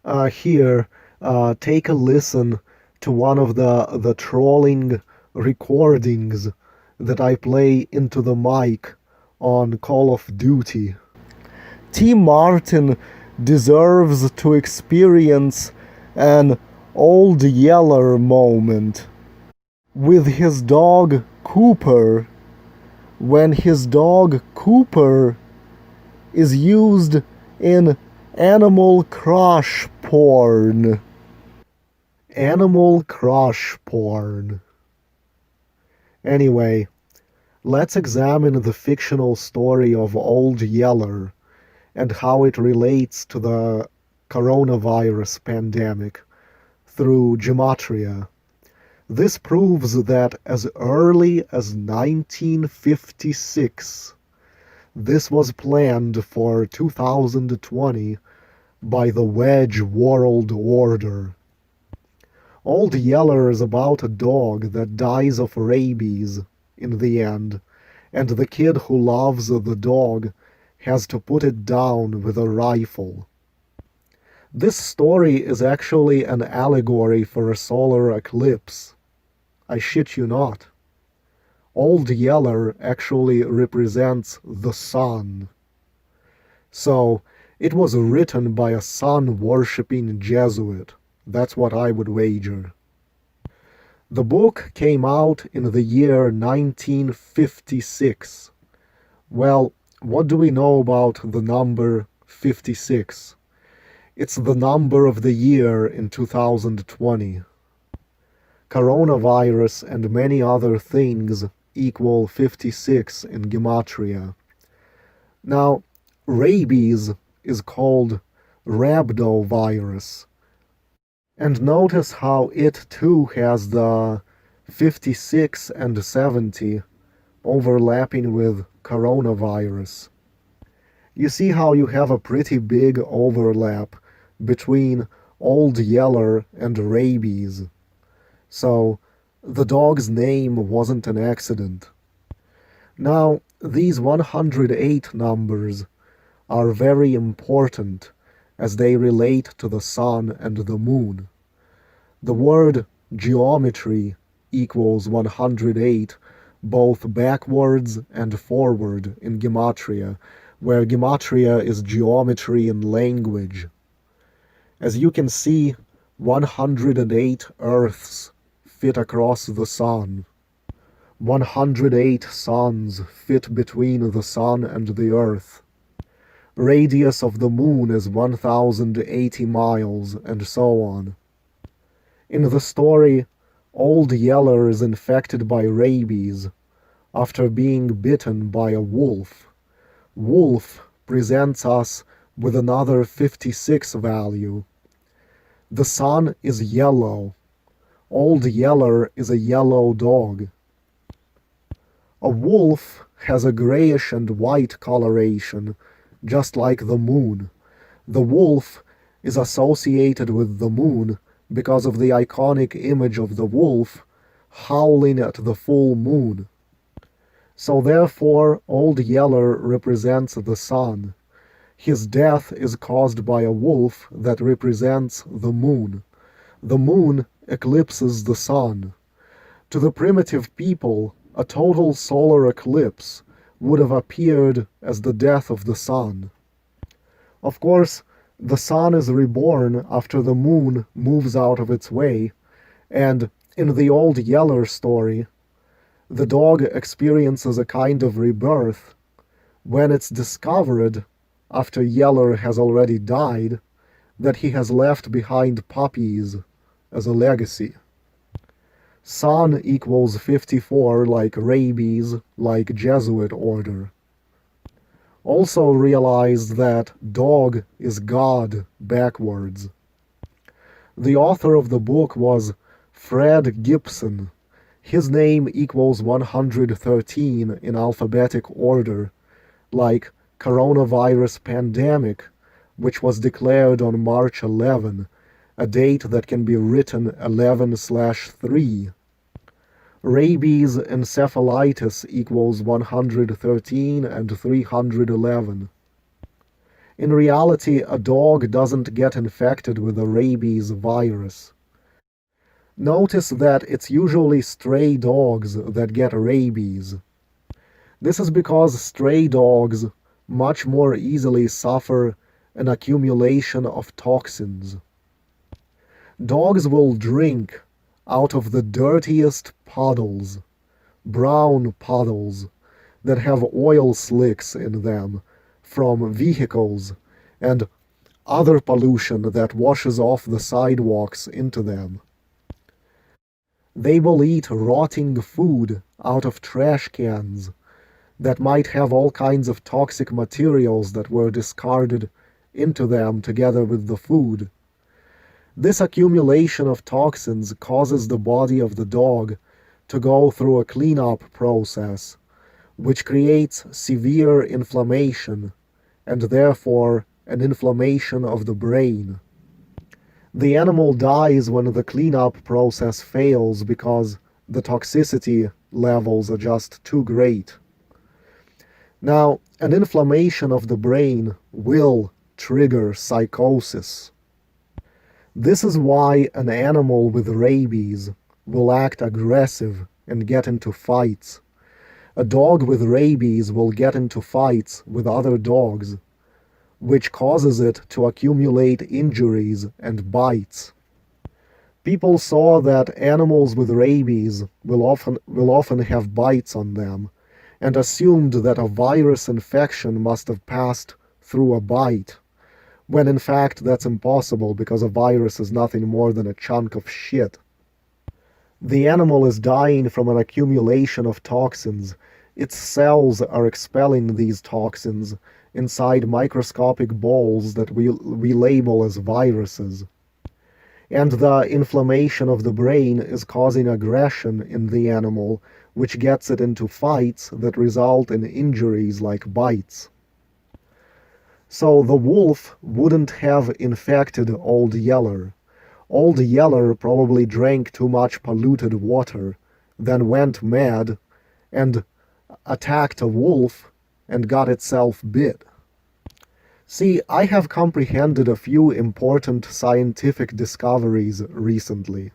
Here, take a listen to one of the trolling recordings that I play into the mic on Call of Duty. T. Martin deserves to experience an Old Yeller moment with his dog Cooper, when his dog Cooper is used in Animal Crush porn. Animal Crush porn. Anyway, let's examine the fictional story of Old Yeller and how it relates to the coronavirus pandemic through gematria. This proves that as early as 1956, this was planned for 2020 by the Wedge World Order. Old Yeller is about a dog that dies of rabies in the end, and the kid who loves the dog has to put it down with a rifle. This story is actually an allegory for a solar eclipse. I shit you not. Old Yeller actually represents the sun. So, it was written by a sun-worshipping Jesuit. That's what I would wager. The book came out in the year 1956. Well, what do we know about the number 56? It's the number of the year in 2020. Coronavirus and many other things equal 56 in gematria. Now, rabies is called rhabdovirus. And notice how it too has the 56 and 70 overlapping with coronavirus. You see how you have a pretty big overlap between Old Yeller and rabies. So, the dog's name wasn't an accident. Now, these 108 numbers are very important as they relate to the sun and the moon. The word geometry equals 108 both backwards and forward in gematria, where gematria is geometry in language. As you can see, 108 earths fit across the sun. 108 suns fit between the sun and the earth. Radius of the moon is 1080 miles, and so on. In the story, Old Yeller is infected by rabies after being bitten by a wolf. Wolf presents us with another 56 value. The sun is yellow. Old Yeller is a yellow dog. A wolf has a grayish and white coloration, just like the moon. The wolf is associated with the moon because of the iconic image of the wolf howling at the full moon. So therefore, Old Yeller represents the sun. His death is caused by a wolf that represents the moon. The moon eclipses the sun. To the primitive people, a total solar eclipse would have appeared as the death of the sun. Of course, the sun is reborn after the moon moves out of its way, and in the Old Yeller story, the dog experiences a kind of rebirth when it's discovered, after Yeller has already died, that he has left behind puppies as a legacy. Sun equals 54 like rabies, like Jesuit order. Also realize that dog is God backwards. The author of the book was Fred Gibson. His name equals 113 in alphabetic order, like coronavirus pandemic, which was declared on March 11, a date that can be written 11/3. Rabies encephalitis equals 113 and 311. In reality, a dog doesn't get infected with the rabies virus. Notice that it's usually stray dogs that get rabies. This is because stray dogs much more easily suffer an accumulation of toxins. Dogs will drink out of the dirtiest puddles, brown puddles that have oil slicks in them from vehicles and other pollution that washes off the sidewalks into them. They will eat rotting food out of trash cans that might have all kinds of toxic materials that were discarded into them together with the food. This accumulation of toxins causes the body of the dog to go through a cleanup process, which creates severe inflammation and therefore an inflammation of the brain. The animal dies when the cleanup process fails because the toxicity levels are just too great. Now, an inflammation of the brain will trigger psychosis. This is why an animal with rabies will act aggressive and get into fights. A dog with rabies will get into fights with other dogs, which causes it to accumulate injuries and bites. People saw that animals with rabies will often have bites on them, and assumed that a virus infection must have passed through a bite, when in fact that's impossible because a virus is nothing more than a chunk of shit. The animal is dying from an accumulation of toxins. Its cells are expelling these toxins inside microscopic balls that we label as viruses. And the inflammation of the brain is causing aggression in the animal, which gets it into fights that result in injuries like bites. So the wolf wouldn't have infected Old Yeller. Old Yeller probably drank too much polluted water, then went mad and attacked a wolf and got itself bit. See, I have comprehended a few important scientific discoveries recently.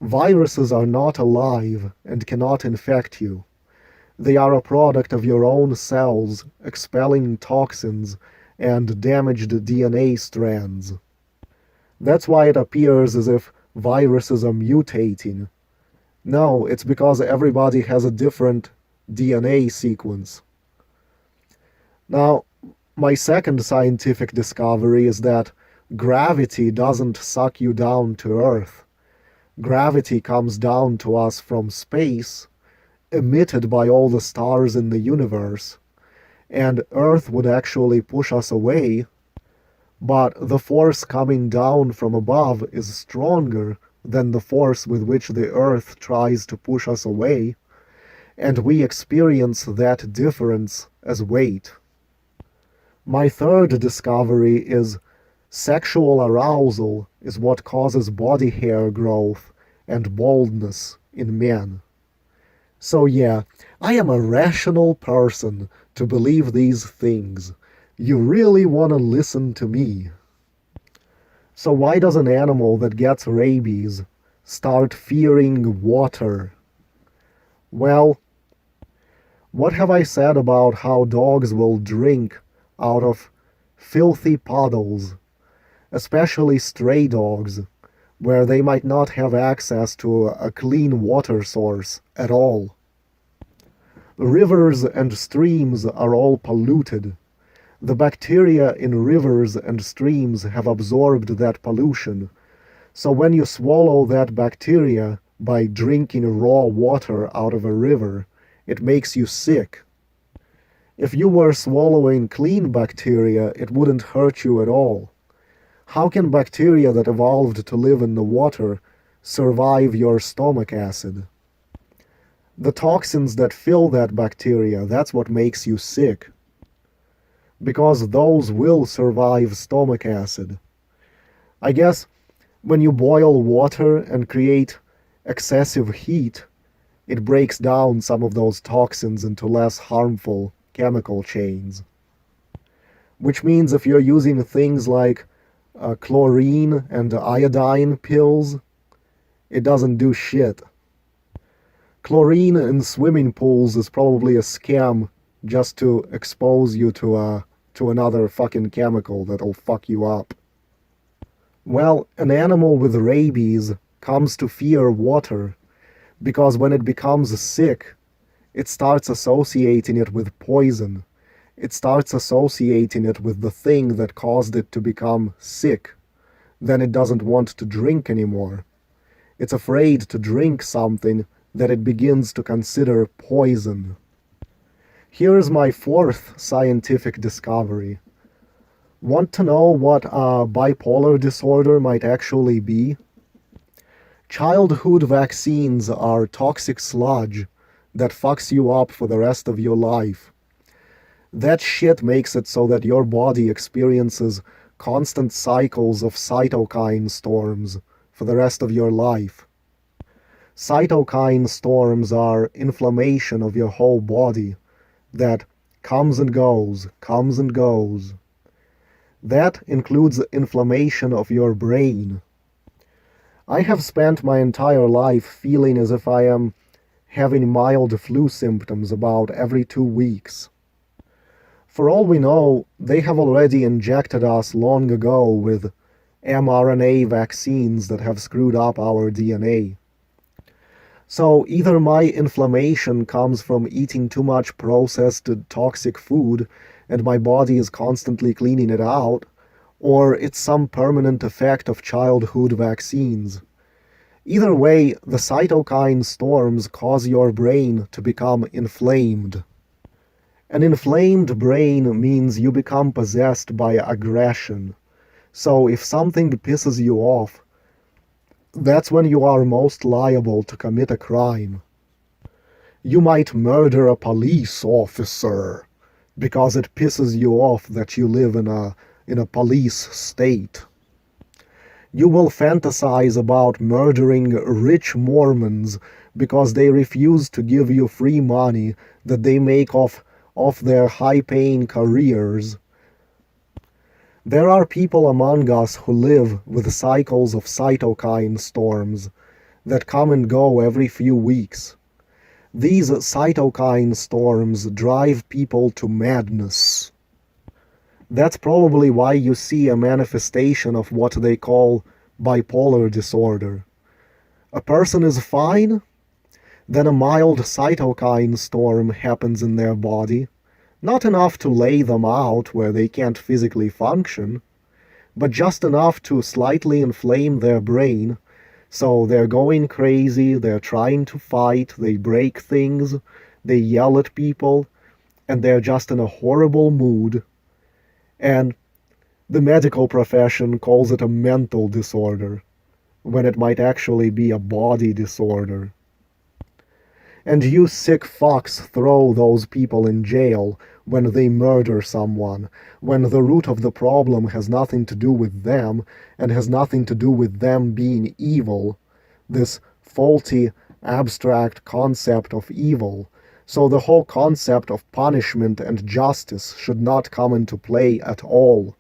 Viruses are not alive and cannot infect you. They are a product of your own cells expelling toxins and damaged DNA strands. That's why it appears as if viruses are mutating. No, it's because everybody has a different DNA sequence. Now, my second scientific discovery is that gravity doesn't suck you down to Earth. Gravity comes down to us from space, emitted by all the stars in the universe, and Earth would actually push us away, but the force coming down from above is stronger than the force with which the Earth tries to push us away, and we experience that difference as weight. My third discovery is sexual arousal is what causes body hair growth and baldness in men. So yeah, I am a rational person to believe these things. You really want to listen to me. So why does an animal that gets rabies start fearing water? Well, what have I said about how dogs will drink out of filthy puddles, especially stray dogs, where they might not have access to a clean water source at all? Rivers and streams are all polluted. The bacteria in rivers and streams have absorbed that pollution, so when you swallow that bacteria by drinking raw water out of a river, it makes you sick. If you were swallowing clean bacteria, it wouldn't hurt you at all. How can bacteria that evolved to live in the water survive your stomach acid? The toxins that fill that bacteria, that's what makes you sick. Because those will survive stomach acid. I guess when you boil water and create excessive heat, it breaks down some of those toxins into less harmful chemical chains. which means if you're using things like chlorine and iodine pills, it doesn't do shit. Chlorine in swimming pools is probably a scam just to expose you to another fucking chemical that'll fuck you up. Well, an animal with rabies comes to fear water because when it becomes sick, it starts associating it with poison. It starts associating it with the thing that caused it to become sick. Then it doesn't want to drink anymore. It's afraid to drink something that it begins to consider poison. Here is my fourth scientific discovery. Want to know what bipolar disorder might actually be? Childhood vaccines are toxic sludge that fucks you up for the rest of your life. That shit makes it so that your body experiences constant cycles of cytokine storms for the rest of your life. Cytokine storms are inflammation of your whole body that comes and goes, comes and goes. That includes inflammation of your brain. I have spent my entire life feeling as if I am having mild flu symptoms about every 2 weeks. For all we know, they have already injected us long ago with mRNA vaccines that have screwed up our DNA. So either my inflammation comes from eating too much processed toxic food and my body is constantly cleaning it out, or it's some permanent effect of childhood vaccines. Either way, the cytokine storms cause your brain to become inflamed. An inflamed brain means you become possessed by aggression. So if something pisses you off, that's when you are most liable to commit a crime. You might murder a police officer because it pisses you off that you live in a police state. You will fantasize about murdering rich Mormons because they refuse to give you free money that they make off their high-paying careers. There are people among us who live with cycles of cytokine storms that come and go every few weeks. These cytokine storms drive people to madness. That's probably why you see a manifestation of what they call bipolar disorder. A person is fine, then a mild cytokine storm happens in their body, not enough to lay them out where they can't physically function, but just enough to slightly inflame their brain, so they're going crazy, they're trying to fight, they break things, they yell at people, and they're just in a horrible mood. And the medical profession calls it a mental disorder, when it might actually be a body disorder. And you sick fucks throw those people in jail when they murder someone, when the root of the problem has nothing to do with them and has nothing to do with them being evil, this faulty, abstract concept of evil. So the whole concept of punishment and justice should not come into play at all.